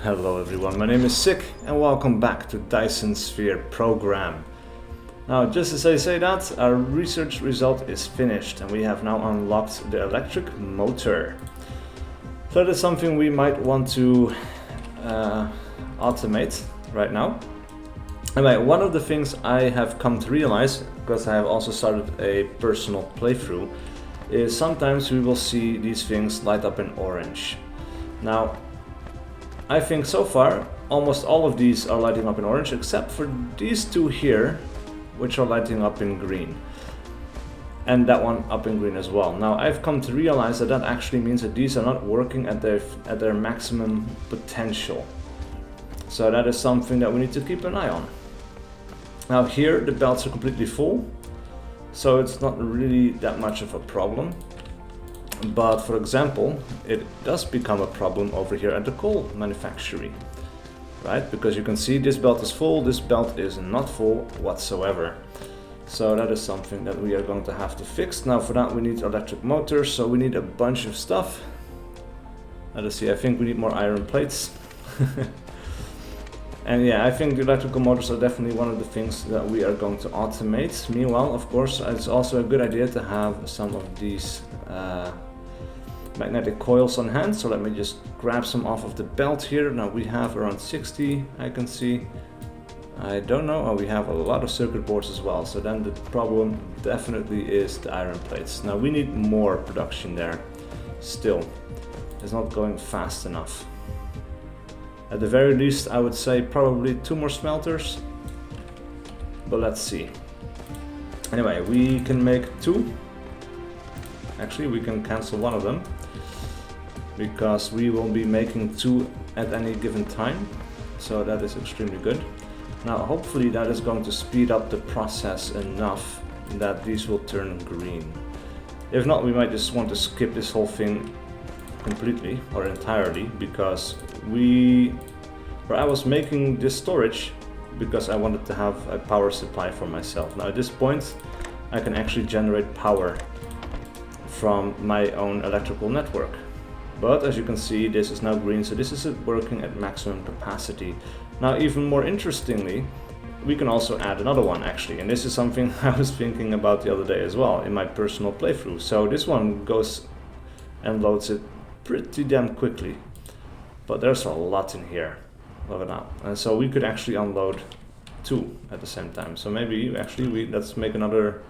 Hello everyone, my name is s1e3 and welcome back to Dyson Sphere program. Now just as I say that, our research result is finished and we have now unlocked the electric motor. So that is something we might want to automate right now. Anyway, one of the things I have come to realize, because I have also started a personal playthrough, is sometimes we will see these things light up in orange. Now, I think so far almost all of these are lighting up in orange except for these two here, which are lighting up in green. And that one up in green as well. Now I've come to realize that that actually means that these are not working at their maximum potential. So that is something that we need to keep an eye on. Now here the belts are completely full, so it's not really that much of a problem. But for example, it does become a problem over here at the coal manufactory, right? Because you can see this belt is full, this belt is not full whatsoever. So that is something that we are going to have to fix. Now for that we need electric motors, so we need a bunch of stuff. Let us see, I think we need more iron plates. And yeah, I think the electrical motors are definitely one of the things that we are going to automate. Meanwhile, of course, it's also a good idea to have some of these magnetic coils on hand. So let me just grab some off of the belt here. Now we have around 60, I can see. I don't know, oh, we have a lot of circuit boards as well. So then the problem definitely is the iron plates. Now we need more production there. Still, it's not going fast enough. At the very least, I would say probably 2 more smelters, but let's see. Anyway, we can make 2. Actually, we can cancel one of them, because we will be making 2 at any given time. So that is extremely good. Now, hopefully that is going to speed up the process enough that these will turn green. If not, we might just want to skip this whole thing completely or entirely, because I was making this storage because I wanted to have a power supply for myself. Now at this point I can actually generate power from my own electrical network, but as you can see this is now green, so this is working at maximum capacity. Now even more interestingly, we can also add another one actually, and this is something I was thinking about the other day as well in my personal playthrough. So this one goes and loads it pretty damn quickly, but there's a lot in here. Look at that. And so we could actually unload 2 at the same time. So maybe actually let's make another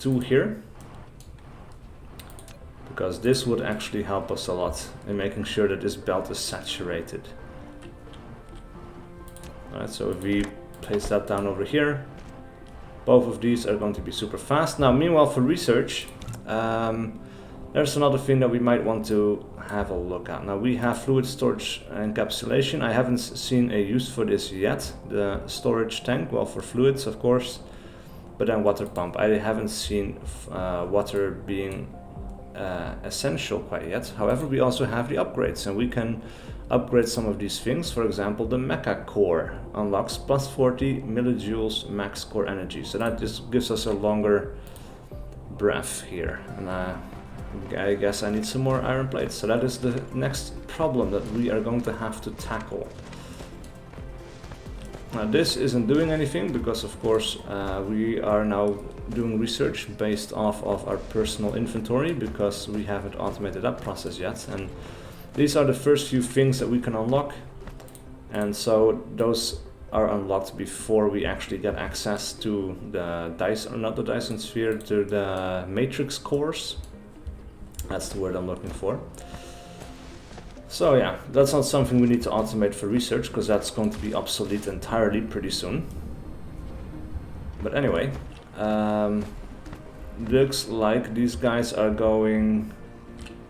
2 here, because this would actually help us a lot in making sure that this belt is saturated. Alright, so if we place that down over here, both of these are going to be super fast. Now meanwhile for research, there's another thing that we might want to have a look at. Now we have fluid storage encapsulation. I haven't seen a use for this yet. The storage tank, well, for fluids of course, but then water pump. I haven't seen water being essential quite yet. However, we also have the upgrades, and we can upgrade some of these things. For example, the mecha core unlocks plus 40 millijoules max core energy. So that just gives us a longer breath here. And I guess I need some more iron plates, so that is the next problem that we are going to have to tackle. Now this isn't doing anything because of course we are now doing research based off of our personal inventory, because we haven't automated that process yet, and these are the first few things that we can unlock, and so those are unlocked before we actually get access to the Dyson, or not the Dyson Sphere, to the matrix cores. That's the word I'm looking for. So yeah, that's not something we need to automate for research, because that's going to be obsolete entirely pretty soon. But anyway, looks like these guys are going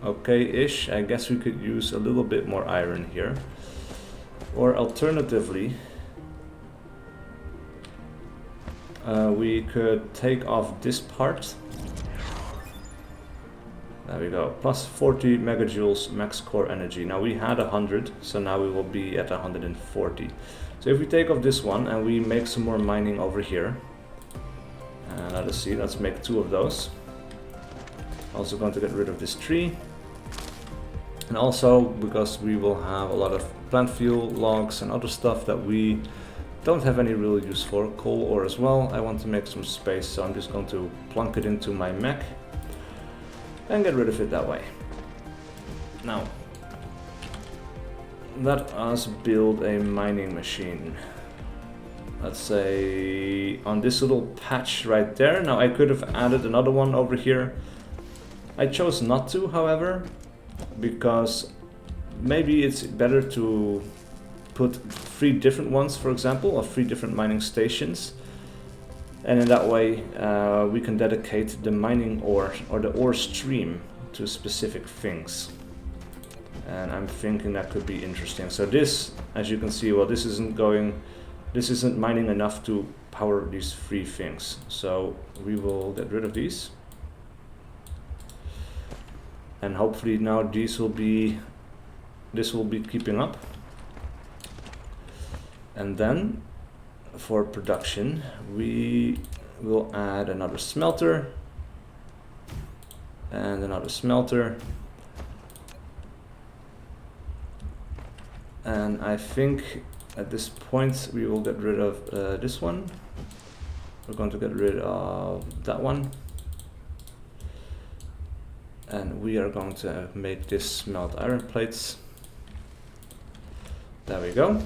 okay-ish. I guess we could use a little bit more iron here. Or alternatively, we could take off this part. There we go, plus 40 megajoules max core energy. Now we had 100, so now we will be at 140. So if we take off this one and we make some more mining over here, let us see, let's make 2 of those. Also going to get rid of this tree. And also because we will have a lot of plant fuel, logs and other stuff that we don't have any real use for, coal ore as well. I want to make some space, so I'm just going to plunk it into my mech and get rid of it that way. Now, let us build a mining machine. Let's say on this little patch right there. Now I could have added another one over here. I chose not to, however, because maybe it's better to put 3 different ones, for example, or 3 different mining stations. And in that way we can dedicate the mining ore or the ore stream to specific things. And I'm thinking that could be interesting. So this, as you can see, well, this isn't mining enough to power these 3 things. So we will get rid of these. And hopefully now this will be keeping up. And then for production we will add another smelter and another smelter. And I think at this point we will get rid of this one. We're going to get rid of that one. And we are going to make this smelt iron plates. There we go.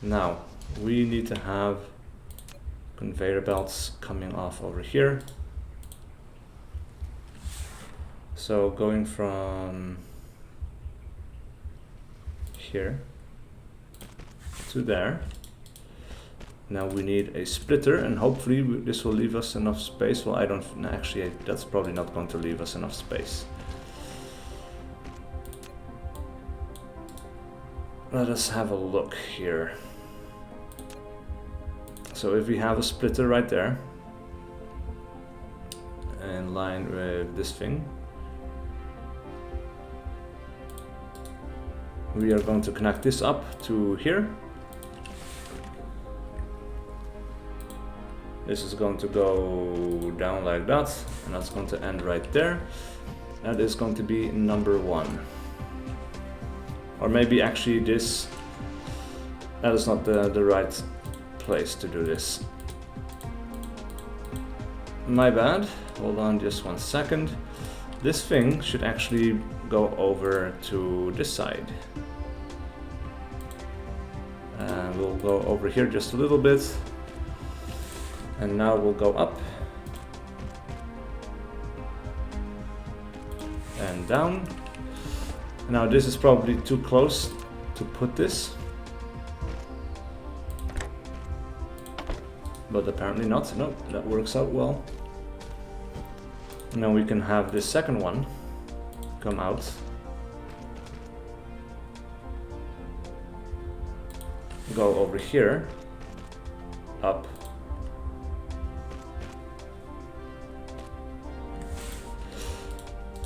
Now we need to have conveyor belts coming off over here. So going from here to there. Now we need a splitter, and hopefully this will leave us enough space. Well, I don't actually, that's probably not going to leave us enough space. Let us have a look here. So if we have a splitter right there in line with this thing, we are going to connect this up to here. This is going to go down like that, and that's going to end right there. That is going to be number 1. Or maybe actually this, that is not the right place to do this. My bad, hold on just 1 second. This thing should actually go over to this side. And we'll go over here just a little bit. And now we'll go up and down. Now this is probably too close to put this, but apparently not. No, that works out well. Now we can have this second one come out. Go over here, up.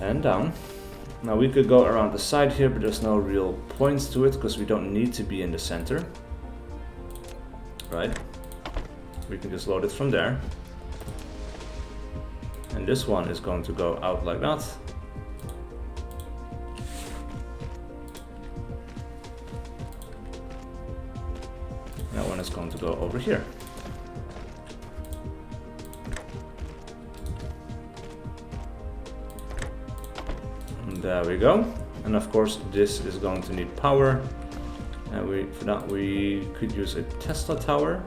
And down. Now we could go around the side here, but there's no real points to it because we don't need to be in the center. Right? We can just load it from there. And this one is going to go out like that. That one is going to go over here. There we go. And of course this is going to need power, and for that we could use a Tesla tower.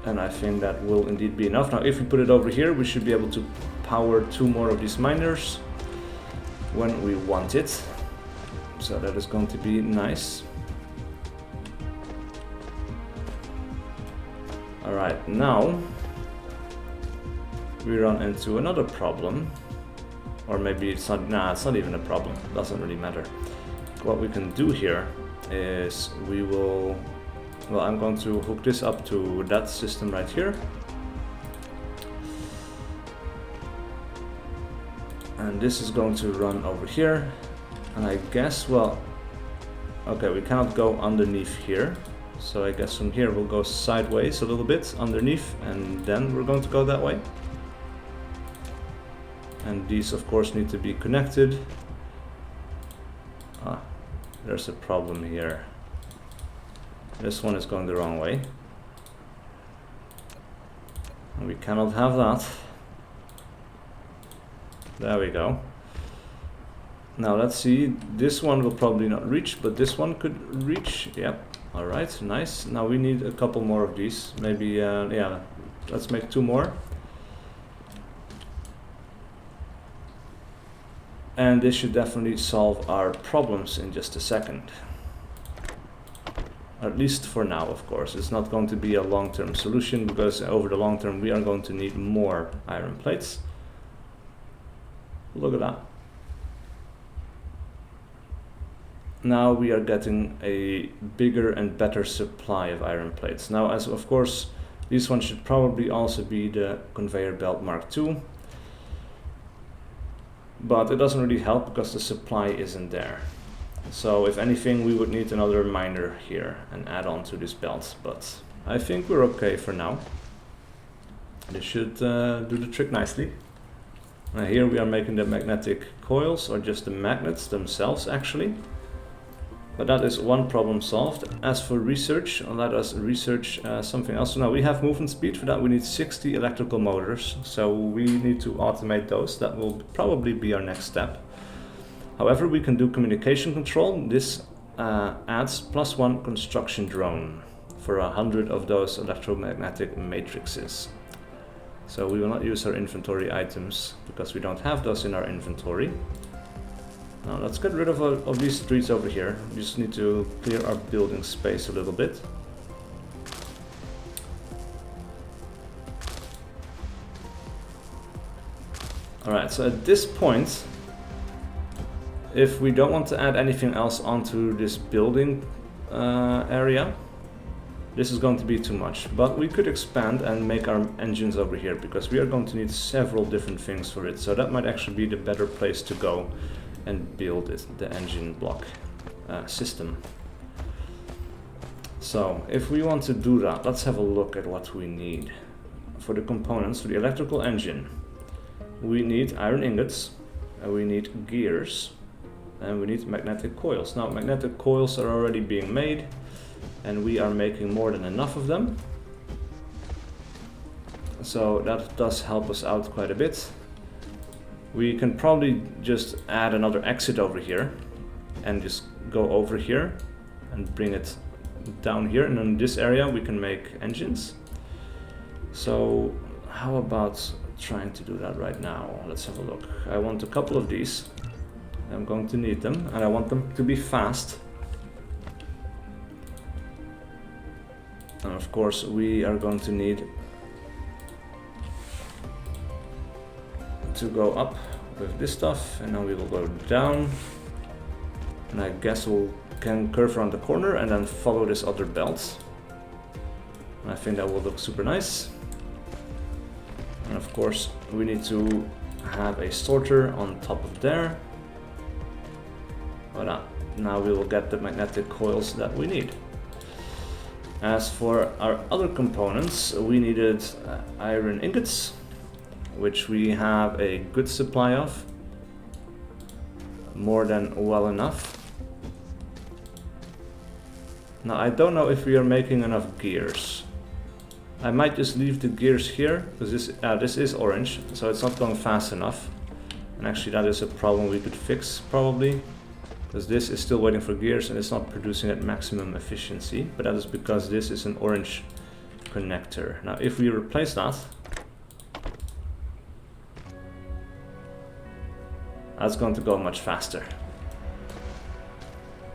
And I think that will indeed be enough. Now if we put it over here, we should be able to power 2 more of these miners when we want it. So that is going to be nice. Alright, now we run into another problem, or maybe it's not. Nah, it's not even a problem. It doesn't really matter. What we can do here is we will. Well, I'm going to hook this up to that system right here, and this is going to run over here. And I guess, well, okay, we cannot go underneath here. So I guess from here we'll go sideways a little bit underneath, and then we're going to go that way. and these of course need to be connected. Ah, there's a problem here. This one is going the wrong way. And we cannot have that. There we go. Now let's see, this one will probably not reach, but this one could reach. Yep, alright, nice. Now we need a couple more of these. Maybe, yeah, let's make 2 more. And this should definitely solve our problems in just a second. At least for now, of course. It's not going to be a long-term solution, because over the long term we are going to need more iron plates. Look at that. Now we are getting a bigger and better supply of iron plates. Now, as of course, these ones should probably also be the conveyor belt Mark II. But it doesn't really help because the supply isn't there. So if anything, we would need another miner here and add on to this belt. But I think we're okay for now. This should do the trick nicely. Now here we are making the magnetic coils, or just the magnets themselves actually. But that is one problem solved. As for research, let us research something else. So now we have movement speed. For that we need 60 electrical motors. So we need to automate those. That will probably be our next step. However, we can do communication control. This adds +1 construction drone for 100 of those electromagnetic matrices. So we will not use our inventory items because we don't have those in our inventory. Now let's get rid of these streets over here. We just need to clear our building space a little bit. Alright, so at this point, if we don't want to add anything else onto this building area, this is going to be too much. But we could expand and make our engines over here, because we are going to need several different things for it. So that might actually be the better place to go and build it, the engine block system. So if we want to do that, let's have a look at what we need. For the components, for the electrical engine, we need iron ingots, and we need gears, and we need magnetic coils. Now magnetic coils are already being made, and we are making more than enough of them. So that does help us out quite a bit. We can probably just add another exit over here and just go over here and bring it down here, and in this area we can make engines. So how about trying to do that right now? Let's have a look. I want a couple of these. I'm going to need them, and I want them to be fast. And of course we are going to need to go up with this stuff, and now we will go down, and I guess we can curve around the corner and then follow this other belt, and I think that will look super nice. And of course we need to have a sorter on top of there. Voila. Now we will get the magnetic coils that we need. As for our other components, we needed iron ingots, which we have a good supply of, more than well enough. Now I don't know if we are making enough gears. I might just leave the gears here, because this is orange, so it's not going fast enough. And actually that is a problem we could fix probably, because this is still waiting for gears and it's not producing at maximum efficiency, but that is because this is an orange connector. Now if we replace that, that's going to go much faster.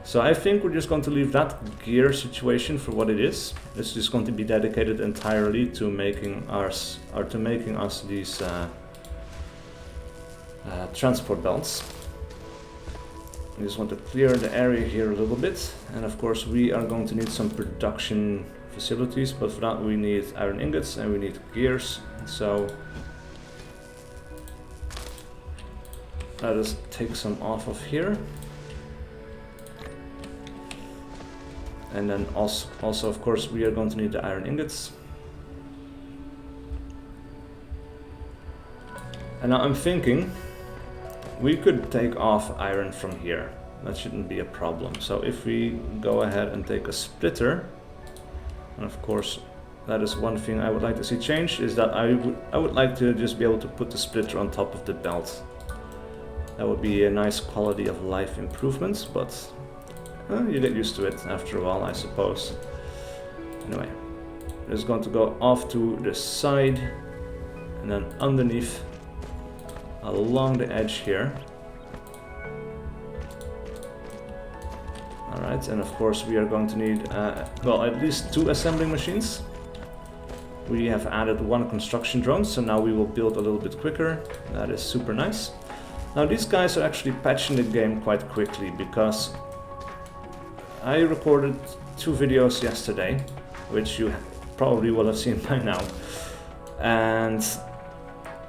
So I think we're just going to leave that gear situation for what it is. This is just going to be dedicated entirely to making us these transport belts. We just want to clear the area here a little bit, and of course we are going to need some production facilities, but for that we need iron ingots and we need gears. So let us take some off of here. And then also of course we are going to need the iron ingots. And now I'm thinking we could take off iron from here. That shouldn't be a problem. So if we go ahead and take a splitter, and of course that is one thing I would like to see changed, is that I would like to just be able to put the splitter on top of the belt. That would be a nice quality of life improvement, but you get used to it after a while, I suppose. Anyway, it's going to go off to the side and then underneath along the edge here. Alright, and of course we are going to need, well, at least 2 assembling machines. We have added 1 construction drone, so now we will build a little bit quicker. That is super nice. Now these guys are actually patching the game quite quickly, because I recorded 2 videos yesterday, which you probably will have seen by now. And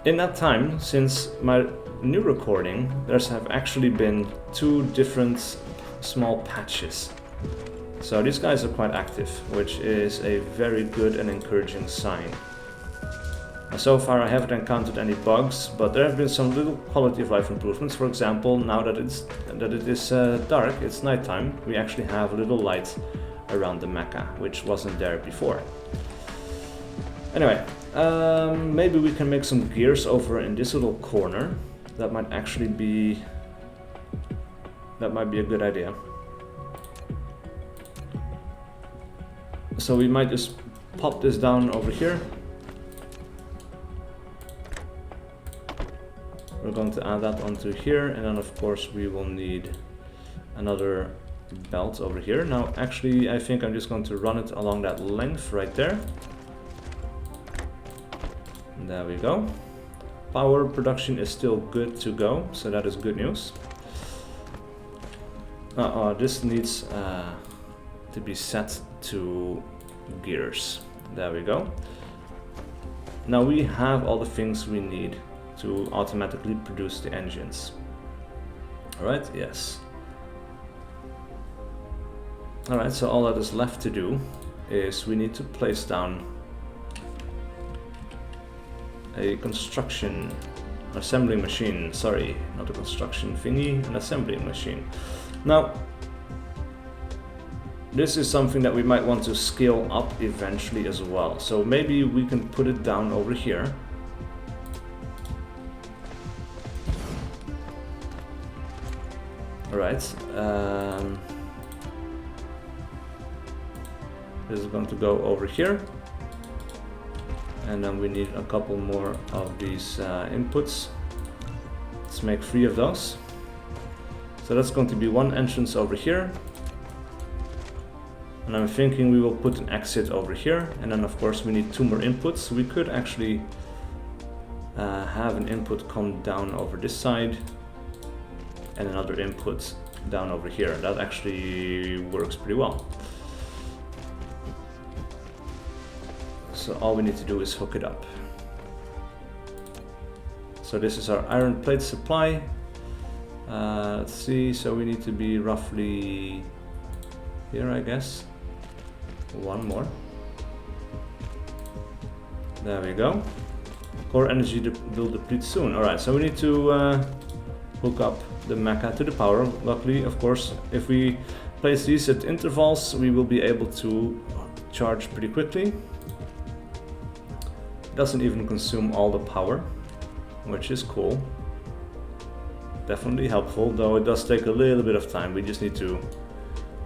in that time, since my new recording, there's have actually been 2 different small patches. So these guys are quite active, which is a very good and encouraging sign. So far I haven't encountered any bugs, but there have been some little quality of life improvements. For example, now that it is dark, it's nighttime, we actually have a little light around the mecha, which wasn't there before. Anyway, maybe we can make some gears over in this little corner. That might actually be... that might be a good idea. So we might just pop this down over here. We're going to add that onto here, and then of course we will need another belt over here. Now actually I think I'm just going to run it along that length right there. And there we go. Power production is still good to go, so that is good news. This needs to be set to gears. There we go. Now we have all the things we need to automatically produce the engines. Alright, yes. Alright, so all that is left to do is we need to place down a assembling machine. Sorry, not a construction thingy, an assembling machine. Now, this is something that we might want to scale up eventually as well. So maybe we can put it down over here. Alright. This is going to go over here. And then we need a couple more of these inputs. Let's make 3 of those. So that's going to be 1 entrance over here. And I'm thinking we will put an exit over here. And then of course we need 2 more inputs. We could actually have an input come down over this side and another input down over here. That actually works pretty well. So all we need to do is hook it up. So this is our iron plate supply. Let's see, so we need to be roughly here, I guess. 1 more. There we go. Core energy will deplete soon. Alright, so we need to hook up the mecha to the power. Luckily, of course, if we place these at intervals, we will be able to charge pretty quickly. Doesn't even consume all the power, which is cool. Definitely helpful, though it does take a little bit of time. We just need to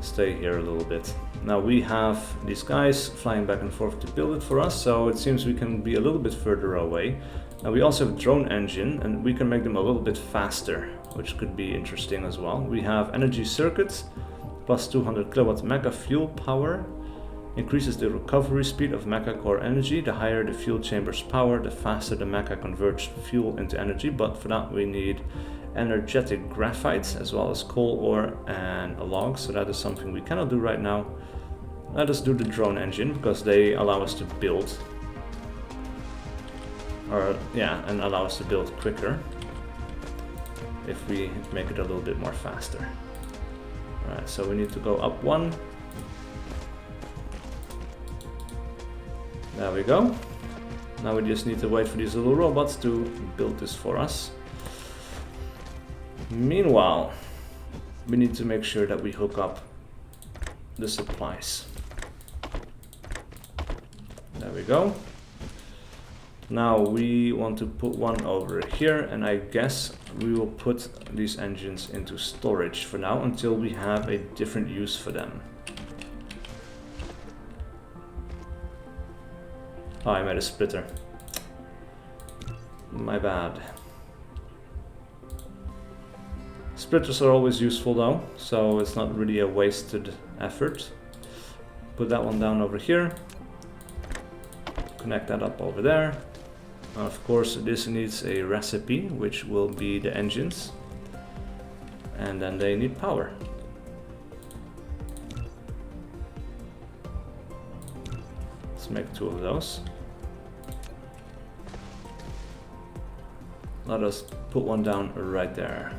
stay here a little bit. Now we have these guys flying back and forth to build it for us, so it seems we can be a little bit further away. Now we also have a drone engine, and we can make them a little bit faster, which could be interesting as well. We have energy circuits, plus 200 kilowatt mecha fuel power. Increases the recovery speed of mecha core energy. The higher the fuel chamber's power, the faster the mecha converts fuel into energy, but for that we need energetic graphite as well as coal ore and a log, so that is something we cannot do right now. Let us do the drone engine, because they allow us to build, and allow us to build quicker if we make it a little bit more faster. Alright, so we need to go up 1. There we go. Now we just need to wait for these little robots to build this for us. Meanwhile, we need to make sure that we hook up the supplies. There we go. Now we want to put one over here, and I guess we will put these engines into storage for now until we have a different use for them. Oh, I made a splitter. My bad. Splitters are always useful though, so it's not really a wasted effort. Put that one down over here. Connect that up over there. Of course, this needs a recipe, which will be the engines. And then they need power. Let's make 2 of those. Let us put one down right there.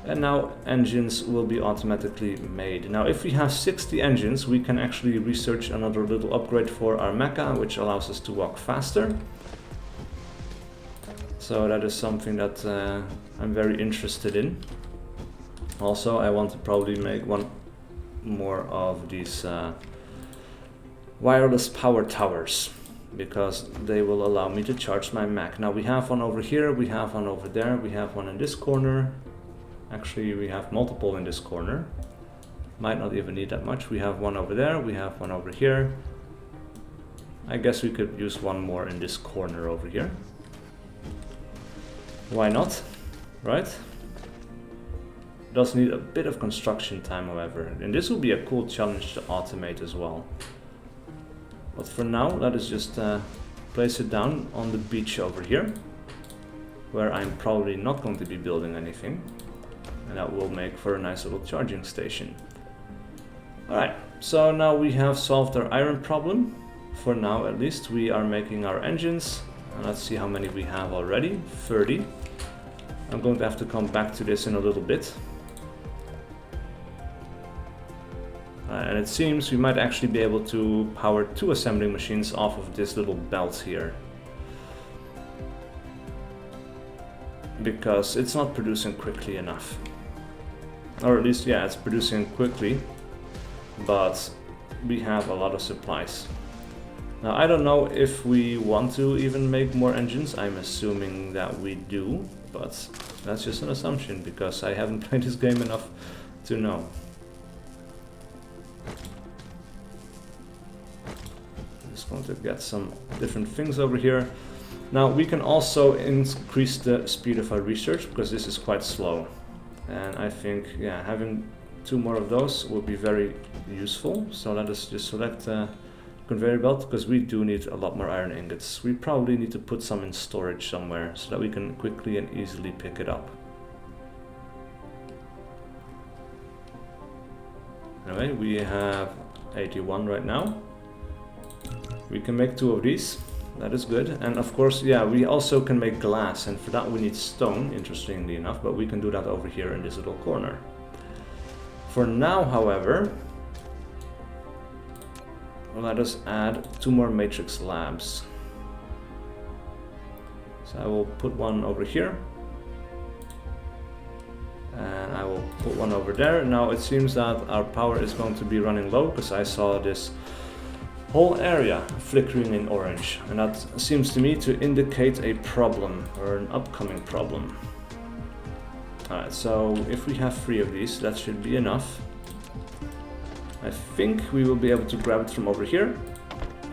And now engines will be automatically made. Now if we have 60 engines, we can actually research another little upgrade for our mecha, which allows us to walk faster. So that is something that I'm very interested in. Also, I want to probably make one more of these wireless power towers, because they will allow me to charge my Mac. Now we have one over here, we have one over there, we have one in this corner. Actually, we have multiple in this corner. Might not even need that much. We have one over there, we have one over here. I guess we could use one more in this corner over here. Why not, right? Does need a bit of construction time, however. And this will be a cool challenge to automate as well. But for now, let us just place it down on the beach over here, where I'm probably not going to be building anything. And that will make for a nice little charging station. Alright, so now we have solved our iron problem. For now, at least, we are making our engines. And let's see how many we have already. 30. I'm going to have to come back to this in a little bit. And it seems we might actually be able to power 2 assembling machines off of this little belt here. Because it's not producing quickly enough. Or at least, yeah, it's producing quickly, but we have a lot of supplies. Now, I don't know if we want to even make more engines. I'm assuming that we do, but that's just an assumption because I haven't played this game enough to know. Just going to get some different things over here. Now, we can also increase the speed of our research because this is quite slow. And I think, yeah, having 2 more of those will be very useful. So let us just select conveyor belt, because we do need a lot more iron ingots. We probably need to put some in storage somewhere so that we can quickly and easily pick it up. Anyway, we have 81 right now. We can make 2 of these. That is good. And of course, yeah, we also can make glass, and for that we need stone, interestingly enough, but we can do that over here in this little corner. For now, however, let us add 2 more matrix labs. So I will put one over here. And I will put one over there. Now it seems that our power is going to be running low because I saw this whole area flickering in orange, and that seems to me to indicate a problem or an upcoming problem. Alright, so if we have 3 of these, that should be enough. I think we will be able to grab it from over here,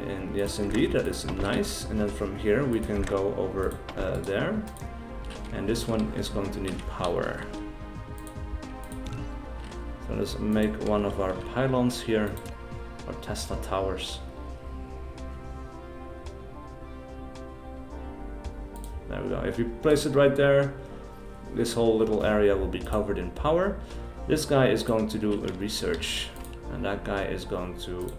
and yes indeed, that is nice. And then from here we can go over there, and this one is going to need power. So let's make one of our pylons here, or Tesla towers. There we go. If you place it right there, this whole little area will be covered in power. This guy is going to do a research, and that guy is going to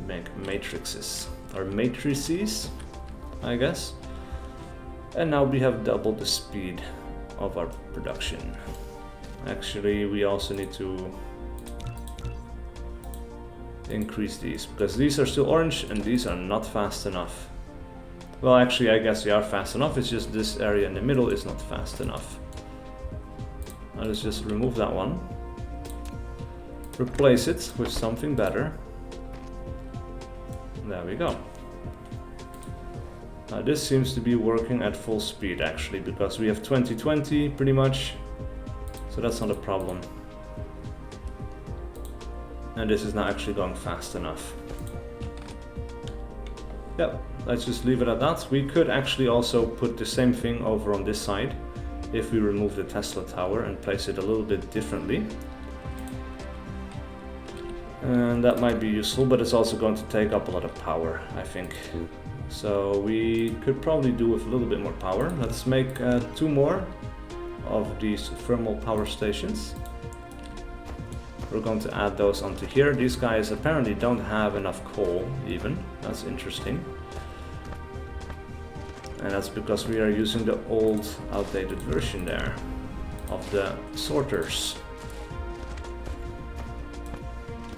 make matrices, or matrices, I guess. And now we have doubled the speed of our production. Actually, we also need to increase these, because these are still orange and these are not fast enough. Well, actually, I guess they are fast enough. It's just this area in the middle is not fast enough. Now let's just remove that one. Replace it with something better. There we go. Now this seems to be working at full speed actually, because we have 2020 pretty much. So that's not a problem. And this is not actually going fast enough. Yep, let's just leave it at that. We could actually also put the same thing over on this side if we remove the Tesla tower and place it a little bit differently. And that might be useful, but it's also going to take up a lot of power, I think. So we could probably do with a little bit more power. Let's make 2 more of these thermal power stations. We're going to add those onto here. These guys apparently don't have enough coal even. That's interesting. And that's because we are using the old outdated version there of the sorters.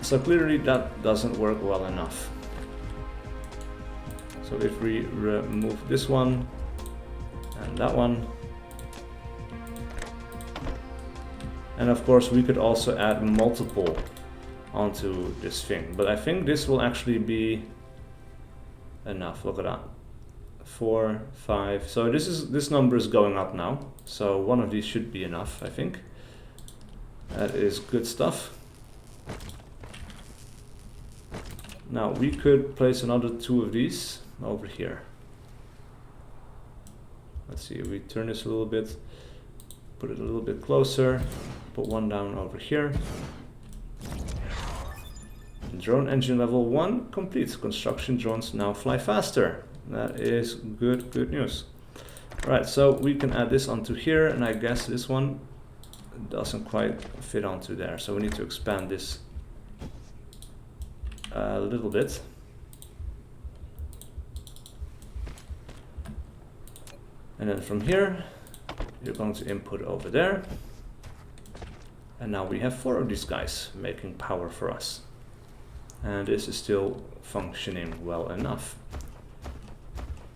So clearly that doesn't work well enough. So if we remove this one and that one, and of course we could also add multiple onto this thing, but I think this will actually be enough. Look at that, 4, 5. So this number is going up now, so one of these should be enough, I think. That is good stuff. Now we could place another 2 of these over here. Let's see, if we turn this a little bit, put it a little bit closer, put one down over here. Drone engine level 1 complete. Construction drones now fly faster. That is good news. Right, so we can add this onto here, and I guess this one doesn't quite fit onto there, so we need to expand this a little bit. And then from here you're going to input over there, and now we have 4 of these guys making power for us, and this is still functioning well enough.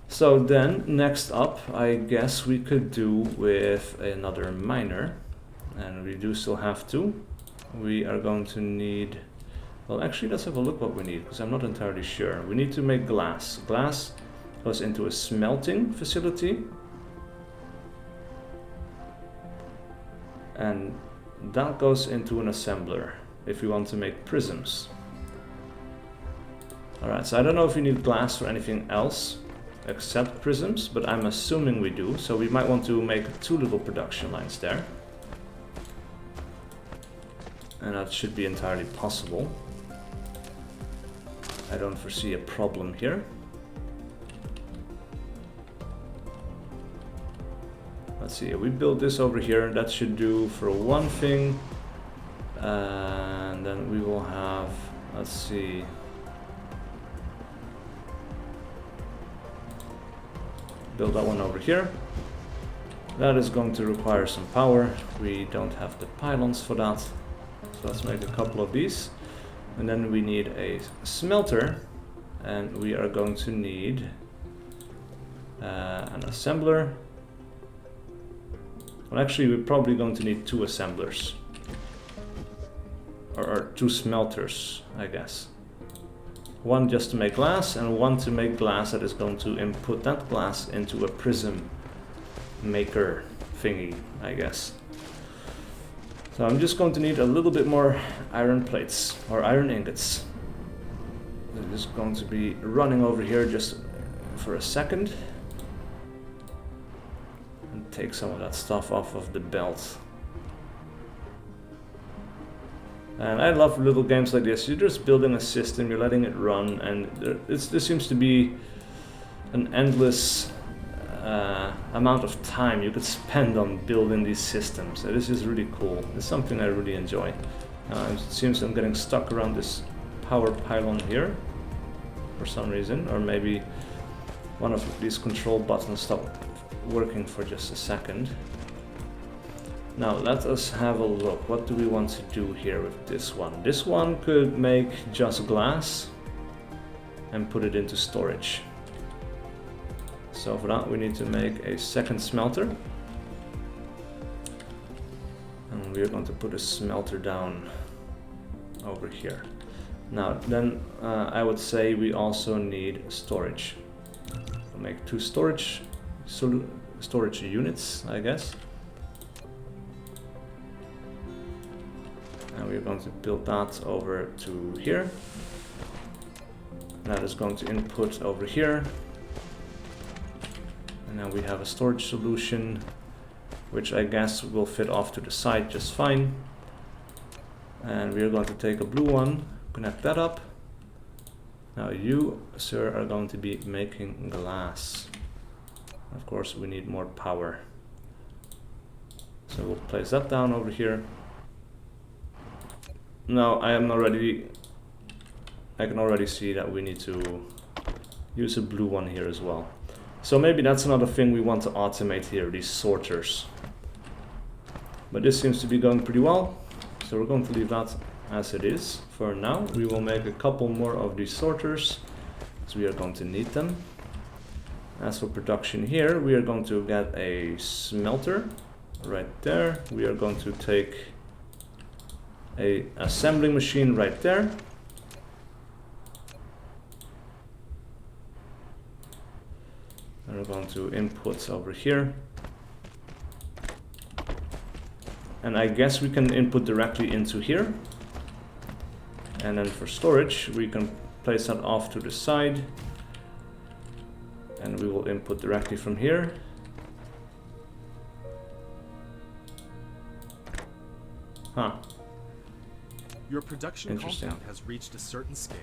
So then next up, I guess we could do with another miner, and we do still have to. We are going to need, well actually let's have a look what we need, because I'm not entirely sure. We need to make glass. Glass goes into a smelting facility, and that goes into an assembler if we want to make prisms. Alright, so I don't know if we need glass for anything else except prisms, but I'm assuming we do, so we might want to make 2 little production lines there. And that should be entirely possible. I don't foresee a problem here. Let's see, we build this over here, that should do for one thing. And then we will have, let's see, build that one over here. That is going to require some power. We don't have the pylons for that. So let's make a couple of these. And then we need a smelter, and we are going to need an assembler. Well, actually we're probably going to need 2 assemblers, or 2 smelters, I guess. One just to make glass, and one to make glass that is going to input that glass into a prism maker thingy, I guess. So I'm just going to need a little bit more iron plates, or iron ingots. I'm just going to be running over here just for a second and take some of that stuff off of the belt. And I love little games like this. You're just building a system, you're letting it run, and there seems to be an endless amount of time you could spend on building these systems. This is really cool. It's something I really enjoy. It seems I'm getting stuck around this power pylon here for some reason, or maybe one of these control buttons stopped working for just a second. Now let us have a look. What do we want to do here with this one? This one could make just glass and put it into storage. So for that we need to make a second smelter. And we're going to put a smelter down over here. Now then I would say we also need storage. We'll make 2 storage units, I guess. And we're going to build that over to here. That is going to input over here. And now we have a storage solution, which I guess will fit off to the side just fine. And we're going to take a blue one, connect that up. Now you, sir, are going to be making glass. Of course, we need more power. So we'll place that down over here. Now I can already see that we need to use a blue one here as well. So maybe that's another thing we want to automate here, these sorters. But this seems to be going pretty well. So we're going to leave that as it is for now. We will make a couple more of these sorters, so we are going to need them. As for production here, we are going to get a smelter right there. We are going to take a assembling machine right there. And we're going to input over here. And I guess we can input directly into here. And then for storage, we can place that off to the side. And we will input directly from here. Huh. Your production compound has reached a certain scale.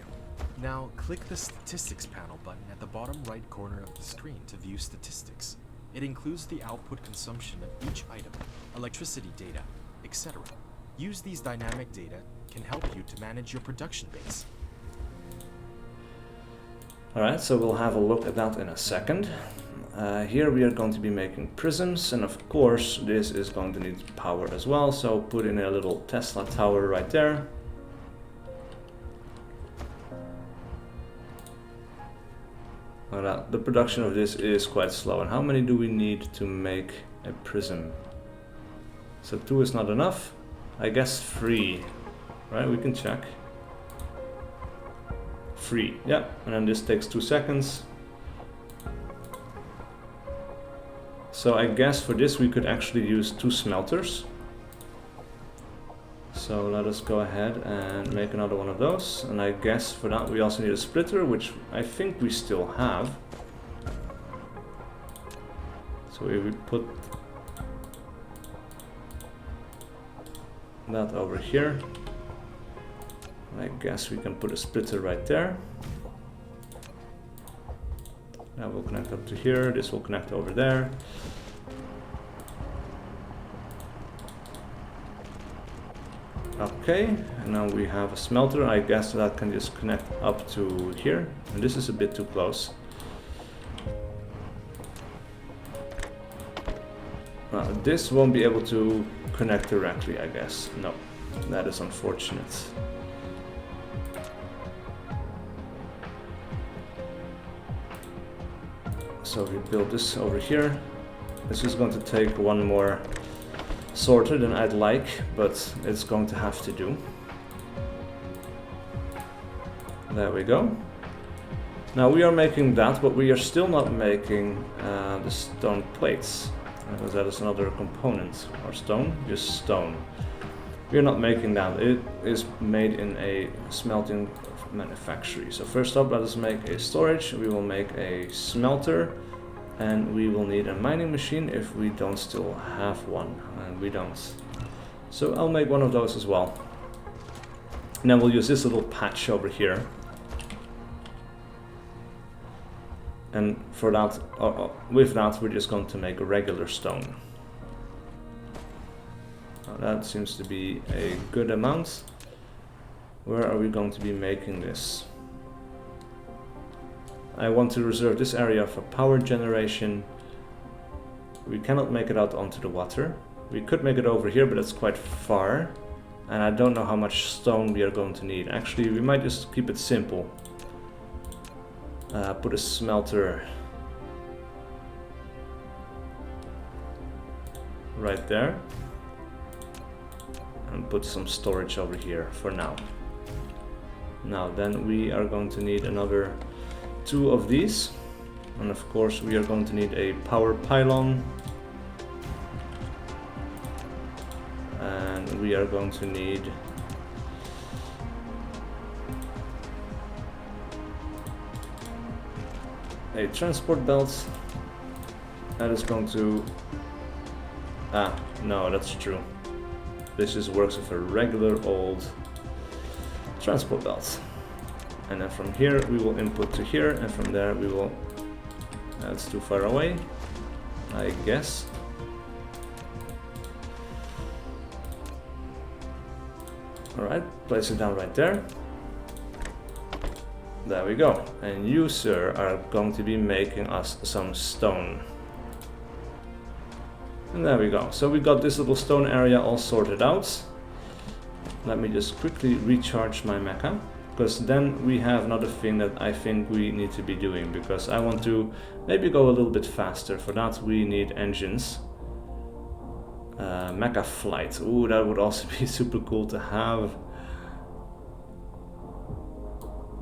Now click the Statistics panel button at the bottom right corner of the screen to view statistics. It includes the output consumption of each item, electricity data, etc. Use these dynamic data can help you to manage your production base. Alright, so we'll have a look at that in a second. Here we are going to be making prisms, and of course this is going to need power as well, so put in a little Tesla tower right there. The production of this is quite slow. And how many do we need to make a prism? So 2 is not enough. I guess 3, right? We can check. 3, yeah, and then this takes 2 seconds. So I guess for this we could actually use 2 smelters. So let us go ahead and make another one of those. And I guess for that we also need a splitter, which I think we still have. So we would put that over here. I guess we can put a splitter right there. That will connect up to here. This will connect over there. Okay, and now we have a smelter. I guess that can just connect up to here. And this is a bit too close. This won't be able to connect directly, I guess. No, that is unfortunate. So we build this over here. This is going to take one more sorter than I'd like, but it's going to have to do. There we go. Now we are making that, but we are still not making the stone plates, because that is another component. Or stone? Just stone. We are not making that. It is made in a smelting manufactory. So first up, let us make a storage. We will make a smelter, and we will need a mining machine if we don't still have one, and we don't. So I'll make one of those as well. And then we'll use this little patch over here. And for that, with that, we're just going to make a regular stone. Now that seems to be a good amount. Where are we going to be making this? I want to reserve this area for power generation. We cannot make it out onto the water. We could make it over here, but it's quite far. And I don't know how much stone we are going to need. Actually, we might just keep it simple. Put a smelter right there. And put some storage over here for now. Now then we are going to need another 2 of these. And of course we are going to need a power pylon. And we are going to need a transport belt. That is going to... no, that's true. This just works with a regular old transport belt. And then from here we will input to here, and from there we will... That's too far away, I guess. Alright, place it down right there. There we go. And you, sir, are going to be making us some stone. And there we go. So we got this little stone area all sorted out. Let me just quickly recharge my mecha, because then we have another thing that I think we need to be doing, because I want to maybe go a little bit faster. For that we need engines. Mecha flight. Ooh, that would also be super cool to have.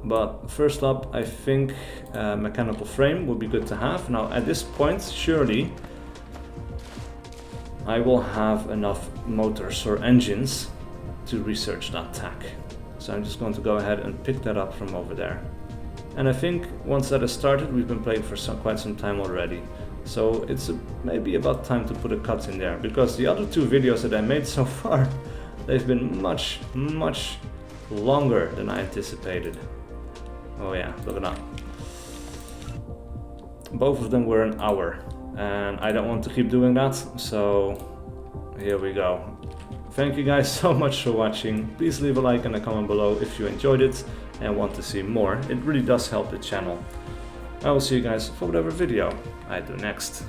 But first up, I think mechanical frame would be good to have. Now at this point, surely I will have enough motors or engines to research that tack. So I'm just going to go ahead and pick that up from over there. And I think once that is started, we've been playing for quite some time already. So it's maybe about time to put a cut in there, because the other 2 videos that I made so far, they've been much longer than I anticipated. Oh yeah, look at that. Both of them were an hour, and I don't want to keep doing that, so here we go. Thank you guys so much for watching. Please leave a like and a comment below if you enjoyed it and want to see more. It really does help the channel. I will see you guys for whatever video I do next.